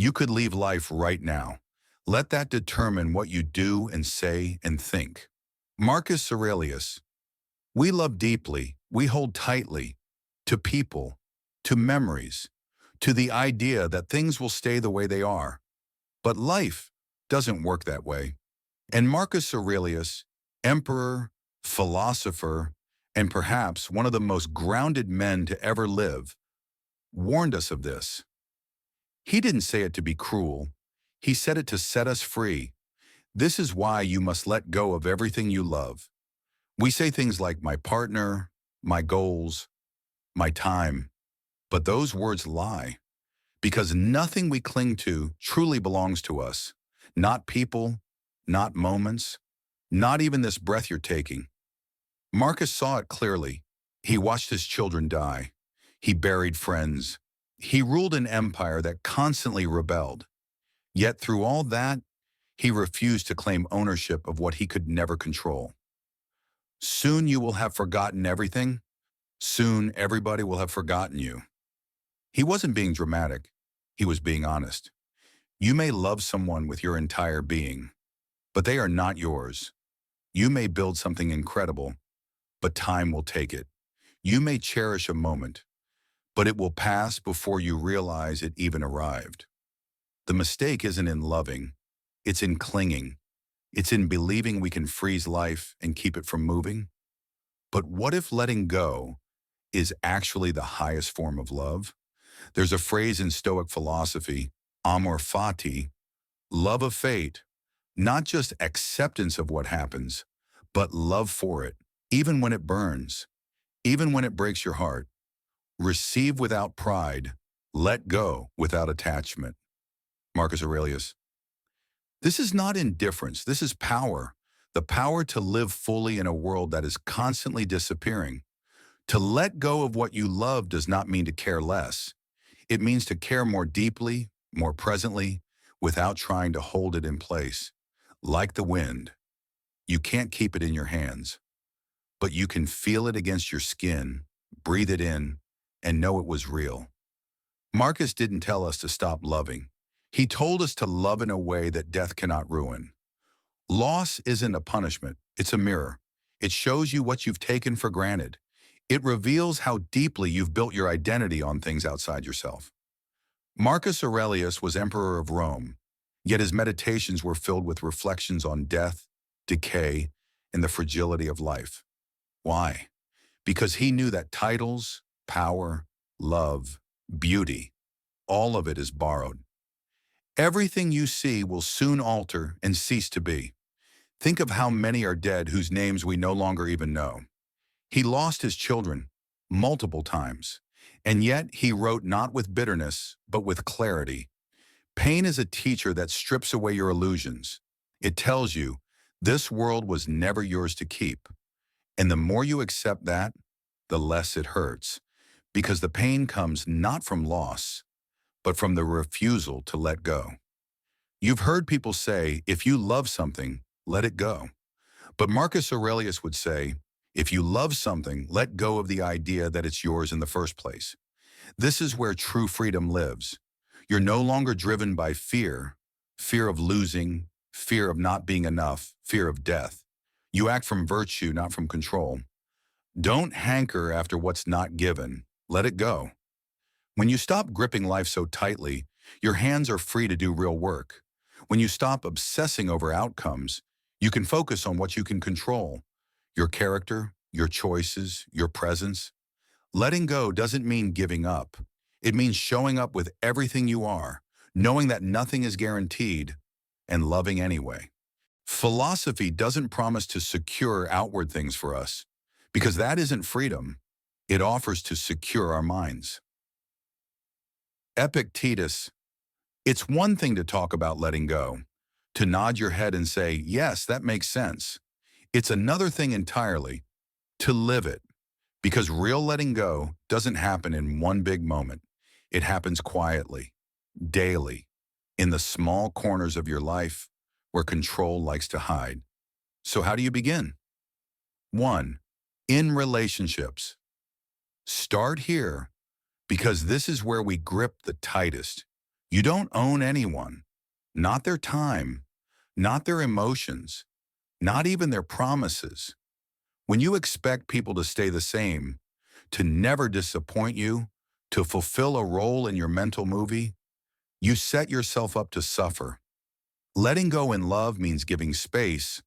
You could leave life right now. Let that determine what you do and say and think. Marcus Aurelius, we love deeply, we hold tightly, to people, to memories, to the idea that things will stay the way they are. But life doesn't work that way. And Marcus Aurelius, emperor, philosopher, and perhaps one of the most grounded men to ever live, warned us of this. He didn't say it to be cruel. He said it to set us free. This is why you must let go of everything you love. We say things like my partner, my goals, my time, but those words lie because nothing we cling to truly belongs to us. Not people, not moments, not even this breath you're taking. Marcus saw it clearly. He watched his children die. He buried friends. He ruled an empire that constantly rebelled. Yet through all that, he refused to claim ownership of what he could never control. Soon you will have forgotten everything. Soon everybody will have forgotten you. He wasn't being dramatic. He was being honest. You may love someone with your entire being, but they are not yours. You may build something incredible, but time will take it. You may cherish a moment, but it will pass before you realize it even arrived. The mistake isn't in loving, it's in clinging. It's in believing we can freeze life and keep it from moving. But what if letting go is actually the highest form of love? There's a phrase in Stoic philosophy, Amor Fati, love of fate, not just acceptance of what happens, but love for it, even when it burns, even when it breaks your heart. Receive without pride, let go without attachment. Marcus Aurelius. This is not indifference, this is power. The power to live fully in a world that is constantly disappearing. To let go of what you love does not mean to care less. It means to care more deeply, more presently, without trying to hold it in place. Like the wind, you can't keep it in your hands, but you can feel it against your skin, breathe it in, and know it was real. Marcus didn't tell us to stop loving. He told us to love in a way that death cannot ruin. Loss isn't a punishment, it's a mirror. It shows you what you've taken for granted. It reveals how deeply you've built your identity on things outside yourself. Marcus Aurelius was emperor of Rome, yet his meditations were filled with reflections on death, decay, and the fragility of life. Why? Because he knew that titles, power, love, beauty, all of it is borrowed. Everything you see will soon alter and cease to be. Think of how many are dead whose names we no longer even know. He lost his children multiple times, and yet he wrote not with bitterness, but with clarity. Pain is a teacher that strips away your illusions. It tells you, this world was never yours to keep. And the more you accept that, the less it hurts, because the pain comes not from loss, but from the refusal to let go. You've heard people say, if you love something, let it go. But Marcus Aurelius would say, if you love something, let go of the idea that it's yours in the first place. This is where true freedom lives. You're no longer driven by fear, fear of losing, fear of not being enough, fear of death. You act from virtue, not from control. Don't hanker after what's not given. Let it go. When you stop gripping life so tightly, your hands are free to do real work. When you stop obsessing over outcomes, you can focus on what you can control. Your character, your choices, your presence. Letting go doesn't mean giving up. It means showing up with everything you are, knowing that nothing is guaranteed, and loving anyway. Philosophy doesn't promise to secure outward things for us, because that isn't freedom. It offers to secure our minds. Epictetus. It's one thing to talk about letting go, to nod your head and say, yes, that makes sense. It's another thing entirely to live it, because real letting go doesn't happen in one big moment. It happens quietly, daily, in the small corners of your life where control likes to hide. So how do you begin? 1. In relationships. Start here because this is where we grip the tightest. You don't own anyone, not their time, not their emotions, not even their promises. When you expect people to stay the same, to never disappoint you, to fulfill a role in your mental movie, you set yourself up to suffer. Letting go in love means giving space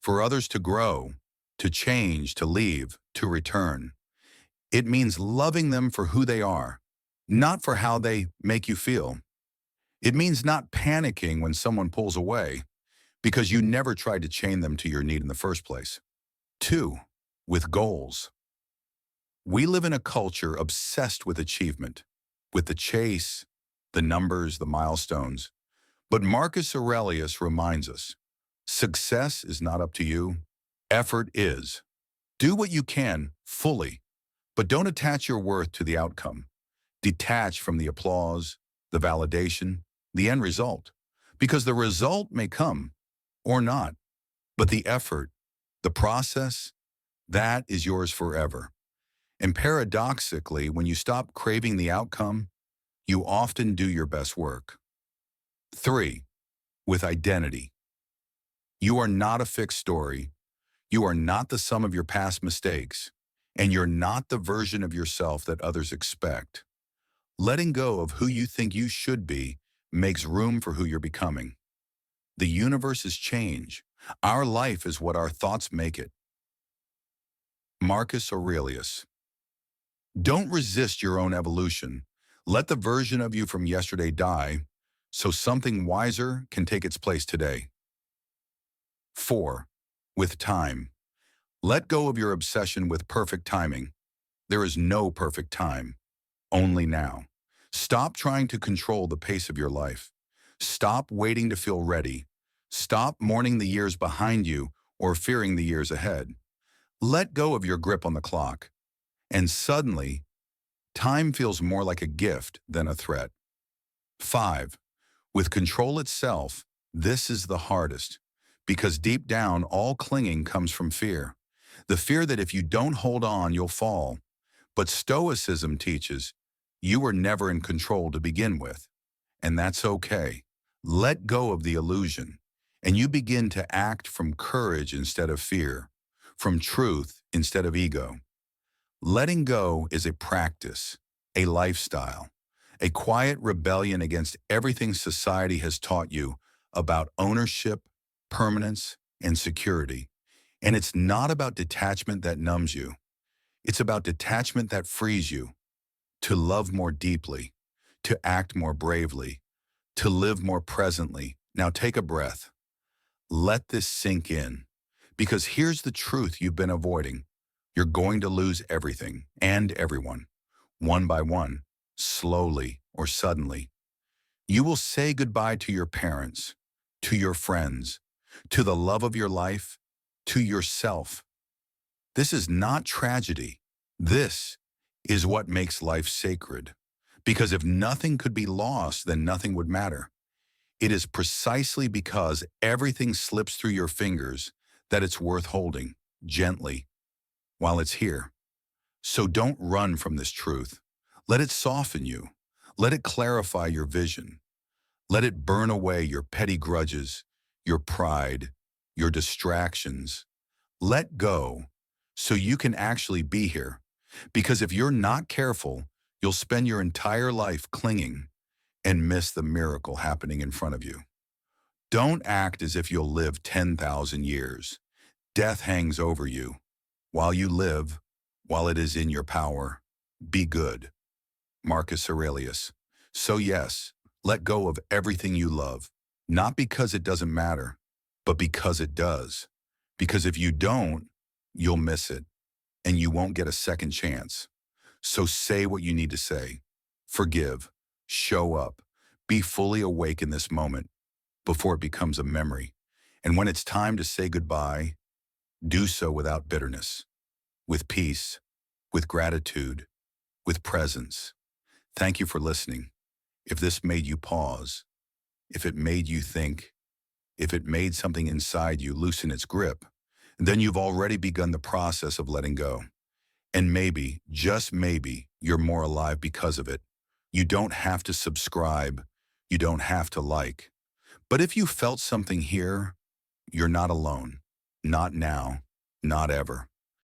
for others to grow, to change, to leave, to return. It means loving them for who they are, not for how they make you feel. It means not panicking when someone pulls away because you never tried to chain them to your need in the first place. 2. With goals. We live in a culture obsessed with achievement, with the chase, the numbers, the milestones. But Marcus Aurelius reminds us, success is not up to you, effort is. Do what you can fully, but don't attach your worth to the outcome. Detach from the applause, the validation, the end result, because the result may come or not, but the effort, the process, that is yours forever. And paradoxically, when you stop craving the outcome, you often do your best work. 3. With identity. You are not a fixed story. You are not the sum of your past mistakes, and you're not the version of yourself that others expect. Letting go of who you think you should be makes room for who you're becoming. The universe is change. Our life is what our thoughts make it. Marcus Aurelius. Don't resist your own evolution. Let the version of you from yesterday die so something wiser can take its place today. 4. With time. Let go of your obsession with perfect timing. There is no perfect time, only now. Stop trying to control the pace of your life. Stop waiting to feel ready. Stop mourning the years behind you or fearing the years ahead. Let go of your grip on the clock. And suddenly, time feels more like a gift than a threat. 5. With control itself, this is the hardest, because deep down, all clinging comes from fear. The fear that if you don't hold on, you'll fall. But Stoicism teaches you were never in control to begin with, and that's okay. Let go of the illusion, and you begin to act from courage instead of fear, from truth instead of ego. Letting go is a practice, a lifestyle, a quiet rebellion against everything society has taught you about ownership, permanence, and security. And it's not about detachment that numbs you. It's about detachment that frees you to love more deeply, to act more bravely, to live more presently. Now take a breath. Let this sink in, because here's the truth you've been avoiding. You're going to lose everything and everyone, one by one, slowly or suddenly. You will say goodbye to your parents, to your friends, to the love of your life, to yourself. This is not tragedy. This is what makes life sacred. Because if nothing could be lost, then nothing would matter. It is precisely because everything slips through your fingers that it's worth holding, gently, while it's here. So don't run from this truth. Let it soften you. Let it clarify your vision. Let it burn away your petty grudges, your pride, your distractions. Let go so you can actually be here. Because if you're not careful, you'll spend your entire life clinging and miss the miracle happening in front of you. Don't act as if you'll live 10,000 years. Death hangs over you. While you live, while it is in your power, be good. Marcus Aurelius. So yes, let go of everything you love, not because it doesn't matter, but because it does. Because if you don't, you'll miss it, and you won't get a second chance. So say what you need to say. Forgive. Show up. Be fully awake in this moment before it becomes a memory. And when it's time to say goodbye, do so without bitterness, with peace, with gratitude, with presence. Thank you for listening. If this made you pause, if it made you think, if it made something inside you loosen its grip, then you've already begun the process of letting go. And maybe, just maybe, you're more alive because of it. You don't have to subscribe. You don't have to like. But if you felt something here, you're not alone. Not now. Not ever.